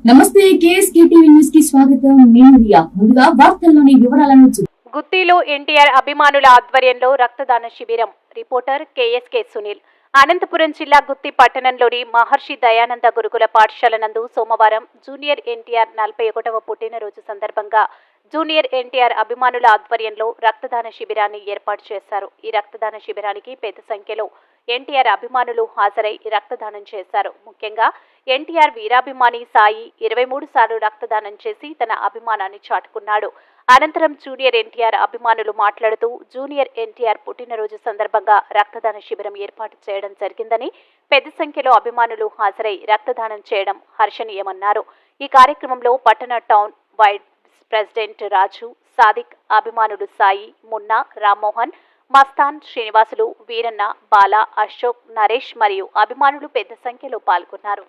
నమస్తే KSK TV news కి స్వాగతం. నేను రియా. ముందుగా వార్తల్లోని వివరాలను గుత్తిలో ఎన్టీఆర్ అభిమానుల ఆధ్వర్యంలో రక్తదాన శిబిరం. Reporter KSK Sunil. అనంతపురం జిల్లా గుత్తి పట్టణంలోని మహర్షి దయానంద గురుకుల పాఠశాల నందు సోమవారం జూనియర్ ఎన్టీఆర్ 41వ పుట్టినరోజు సందర్భంగా జూనియర్ ఎన్టీఆర్ అభిమానుల ఆధ్వర్యంలో రక్తదాన శిబిరాన్ని ఏర్పాటు చేశారు. ఈ రక్తదాన శిబిరానికి పెద్ద సంఖ్యలో ఎన్టీఆర్ అభిమానులు హాజరై రక్తదానం చేశారు. ముఖ్యంగా ఎన్టీఆర్ వీరాభిమాని సాయి 23 సార్లు రక్తదానం చేసి తన అభిమానాన్ని చాటుకున్నాడు. అనంతరం జూనియర్ ఎన్టీఆర్ అభిమానులు మాట్లాడుతూ జూనియర్ ఎన్టీఆర్ పుట్టినరోజు సందర్భంగా రక్తదాన శిబిరం ఏర్పాటు చేయడం జరిగిందని, పెద్ద సంఖ్యలో అభిమానులు హాజరై రక్తదానం చేయడం హర్షణీయమన్నారు. ఈ కార్యక్రమంలో పట్టణ టౌన్ వైస్ ప్రెసిడెంట్ రాజు, సాదిక్, అభిమానులు సాయి, మున్నా, రామ్మోహన్, మస్తాన్, శ్రీనివాసులు, వీరన్న, బాల, అశోక్, నరేష్ మరియు అభిమానులు పెద్ద సంఖ్యలో పాల్గొన్నారు.